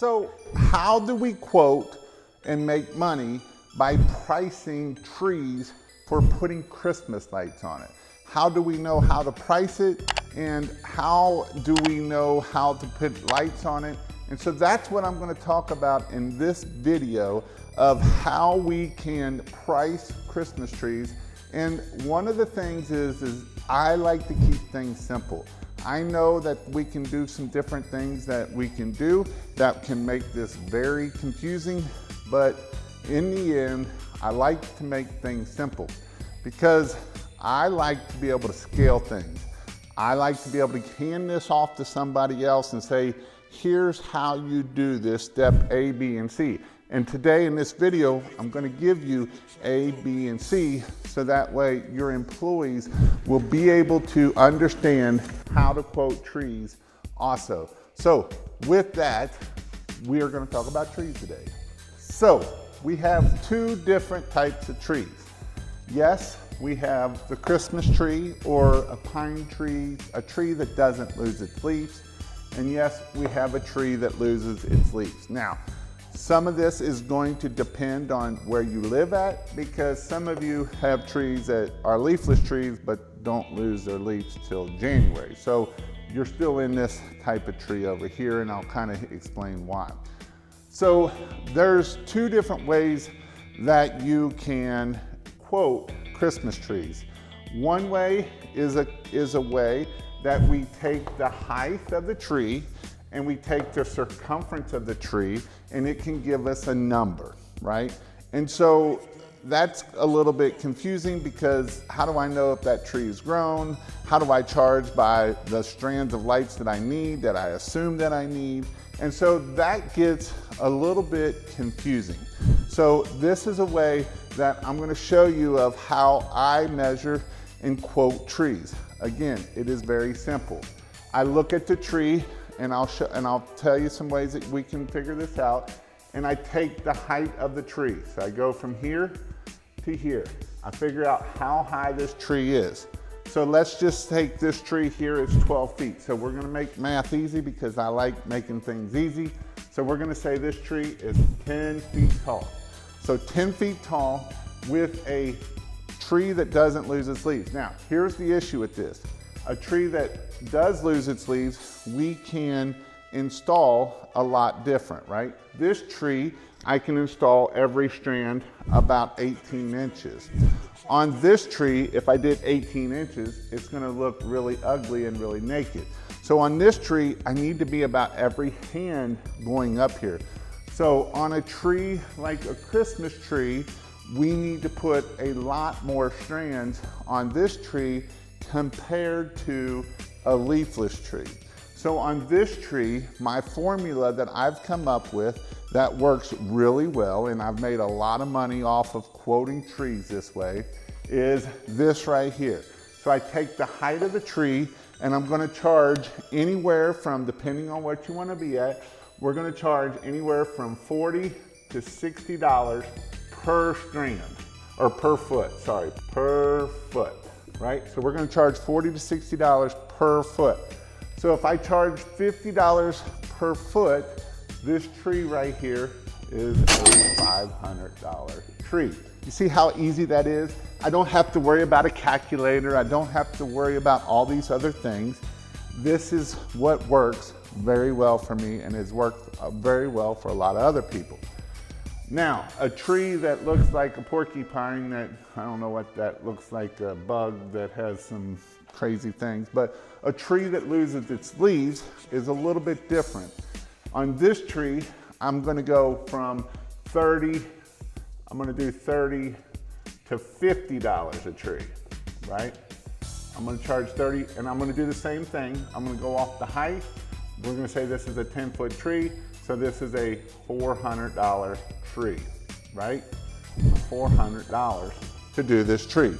So how do we quote and make money by pricing trees for putting Christmas lights on it? How do we know how to price it, and how do we know how to put lights on it? And so that's what I'm going to talk about in this video of how we can price Christmas trees. And one of the things is I like to keep things simple. I know that we can do some different things that we can do that can make this very confusing, but in the end, I like to make things simple because I like to be able to scale things. I like to be able to hand this off to somebody else and say, here's how you do this step A, B, and C. And today in this video, I'm going to give you A, B, and C so that way your employees will be able to understand how to quote trees also. So with that, we are going to talk about trees today. So we have two different types of trees. Yes, we have the Christmas tree or a pine tree, a tree that doesn't lose its leaves. And yes, we have a tree that loses its leaves. Now, some of this is going to depend on where you live at, because some of you have trees that are leafless trees but don't lose their leaves till January. So you're still in this type of tree over here, and I'll kind of explain why. So there's two different ways that you can quote Christmas trees. One way is a way that we take the height of the tree and we take the circumference of the tree, and it can give us a number, right? And so that's a little bit confusing because how do I know if that tree is grown? How do I charge by the strands of lights that I need, that I assume that I need? And so that gets a little bit confusing. So this is a way that I'm going to show you of how I measure and quote trees. Again, it is very simple. I look at the tree and I'll tell you some ways that we can figure this out. And I take the height of the tree. So I go from here to here. I figure out how high this tree is. So let's just take this tree here, it's 12 feet. So we're gonna make math easy because I like making things easy. So we're gonna say this tree is 10 feet tall. So 10 feet tall with a tree that doesn't lose its leaves. Now, here's the issue with this. A tree that does lose its leaves, we can install a lot different, right? This tree, I can install every strand about 18 inches. On this tree, if I did 18 inches, it's gonna look really ugly and really naked. So on this tree, I need to be about every hand going up here. So on a tree like a Christmas tree, we need to put a lot more strands on this tree compared to a leafless tree. So on this tree, my formula that I've come up with that works really well, and I've made a lot of money off of quoting trees this way, is this right here. So I take the height of the tree and I'm gonna charge anywhere from, depending on what you wanna be at, we're gonna charge anywhere from $40 to $60 per strand, or per foot, sorry, per foot, right? So we're gonna charge $40 to $60 per foot. So if I charge $50 per foot, this tree right here is a $500 tree. You see how easy that is? I don't have to worry about a calculator. I don't have to worry about all these other things. This is what works very well for me and has worked very well for a lot of other people. Now, a tree that looks like a porcupine, that, I don't know what that looks like, a bug that has some crazy things, but a tree that loses its leaves is a little bit different. On this tree, I'm gonna go from $30 to $50 a tree, right? I'm gonna charge 30, and I'm gonna do the same thing. I'm gonna go off the height. We're gonna say this is a 10-foot tree, so this is a $400 tree, right? $400 to do this tree.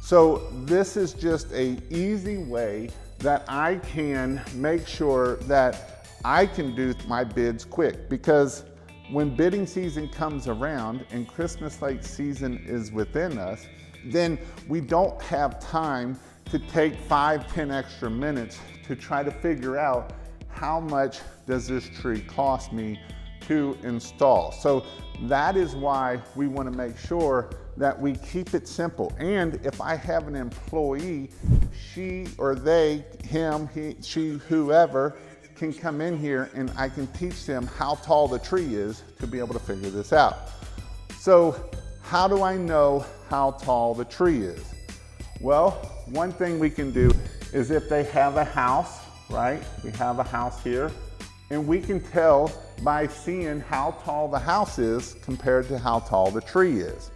So this is just an easy way that I can make sure that I can do my bids quick, because when bidding season comes around and Christmas light season is within us, then we don't have time to take 5-10 extra minutes to try to figure out how much does this tree cost me to install? So that is why we want to make sure that we keep it simple. And if I have an employee, she or they, him, he, she, whoever, can come in here and I can teach them how tall the tree is to be able to figure this out. So how do I know how tall the tree is? Well, one thing we can do is if they have a house, right? We have a house here, and we can tell by seeing how tall the house is compared to how tall the tree is.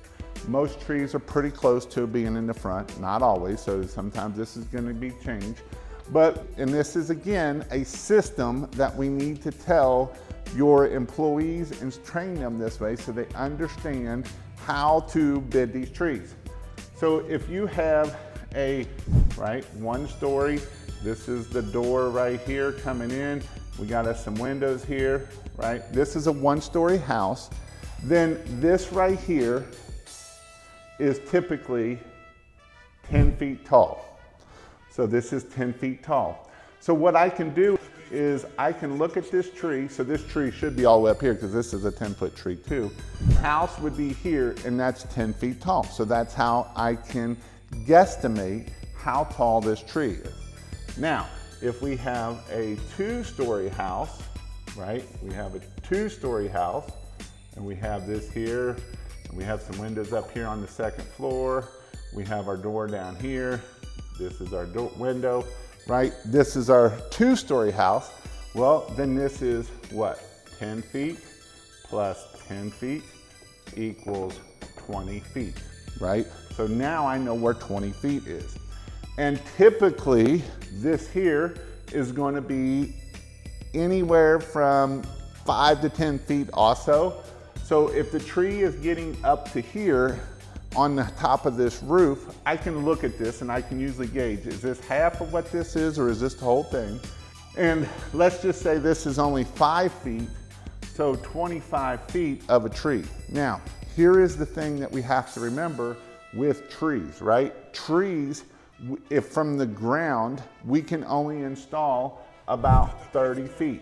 Most trees are pretty close to being in the front, not always, so sometimes this is going to be changed. And this is again a system that we need to tell your employees and train them this way so they understand how to bid these trees. So if you have a, right, 1-story, this is the door right here coming in. We got us some windows here, right? This is a 1-story house. Then this right here is typically 10 feet tall. So this is 10 feet tall. So what I can do is I can look at this tree. So this tree should be all the way up here because this is a 10-foot tree too. House would be here and that's 10 feet tall. So that's how I can guesstimate how tall this tree is. Now, if we have a 2-story house, right? We have a 2-story house and we have this here and we have some windows up here on the 2nd floor. We have our door down here. This is our window, right? This is our 2-story house. Well, then this is what? 10 feet plus 10 feet equals 20 feet, right? So now I know where 20 feet is. And typically this here is going to be anywhere from 5 to 10 feet also. So if the tree is getting up to here on the top of this roof, I can look at this and I can usually gauge, is this half of what this is or is this the whole thing? And let's just say this is only 5 feet, so 25 feet of a tree. Now, here is the thing that we have to remember with trees, right? Trees, if from the ground, we can only install about 30 feet.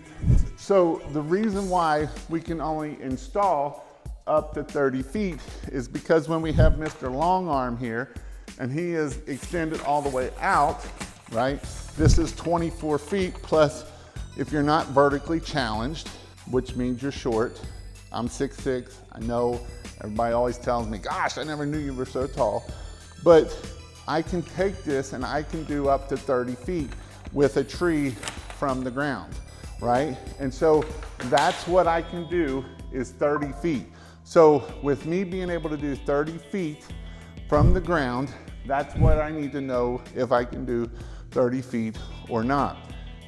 So the reason why we can only install up to 30 feet is because when we have Mr. Long Arm here and he is extended all the way out, right? This is 24 feet plus if you're not vertically challenged, which means you're short. I'm 6'6", I know everybody always tells me, gosh, I never knew you were so tall. But I can take this and I can do up to 30 feet with a tree from the ground, right? And so that's what I can do is 30 feet. So with me being able to do 30 feet from the ground, that's what I need to know if I can do 30 feet or not.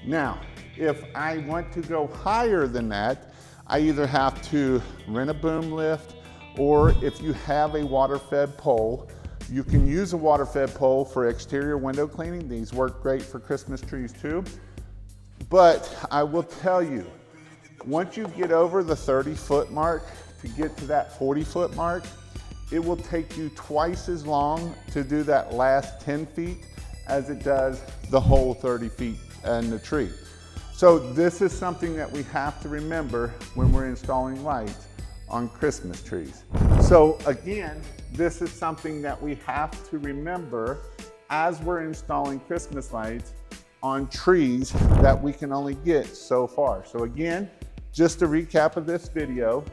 Now, if I want to go higher than that, I either have to rent a boom lift, or if you have a water-fed pole, you can use a water-fed pole for exterior window cleaning. These work great for Christmas trees too. But I will tell you, once you get over the 30-foot mark, to get to that 40-foot mark, it will take you twice as long to do that last 10 feet as it does the whole 30 feet in the tree. So this is something that we have to remember when we're installing lights on Christmas trees. So again, this is something that we have to remember as we're installing Christmas lights on trees that we can only get so far. So again, just a recap of this video,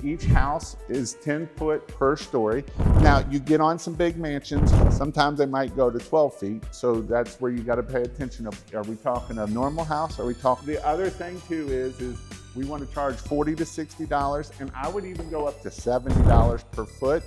each house is 10 foot per story. Now you get on some big mansions, sometimes they might go to 12 feet. So that's where you gotta pay attention. Are we talking a normal house? Are we talking? The other thing too is we wanna charge $40 to $60, and I would even go up to $70 per foot.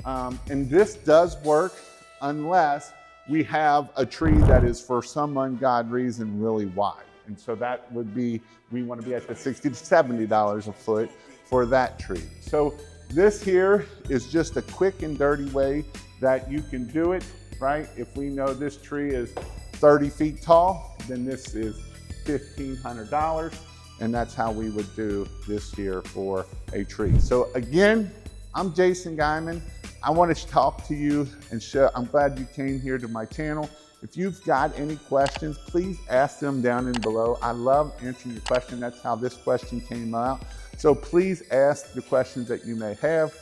And this does work unless we have a tree that is for some ungodly reason really wide. And so that would be, we wanna be at the $60 to $70 a foot for that tree. So this here is just a quick and dirty way that you can do it, right? If we know this tree is 30 feet tall, then this is $1,500, and that's how we would do this here for a tree. So again, I'm Jason Guyman. I want to talk to you and show, I'm glad you came here to my channel If you've got any questions, please ask them down in below. I love answering your question. That's how this question came out. So please ask the questions that you may have.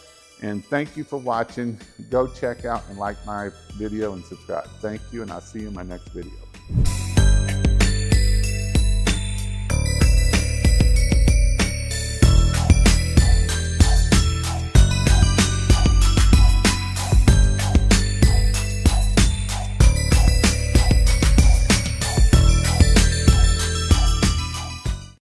And thank you for watching. Go check out and like my video and subscribe. Thank you, and I'll see you in my next video.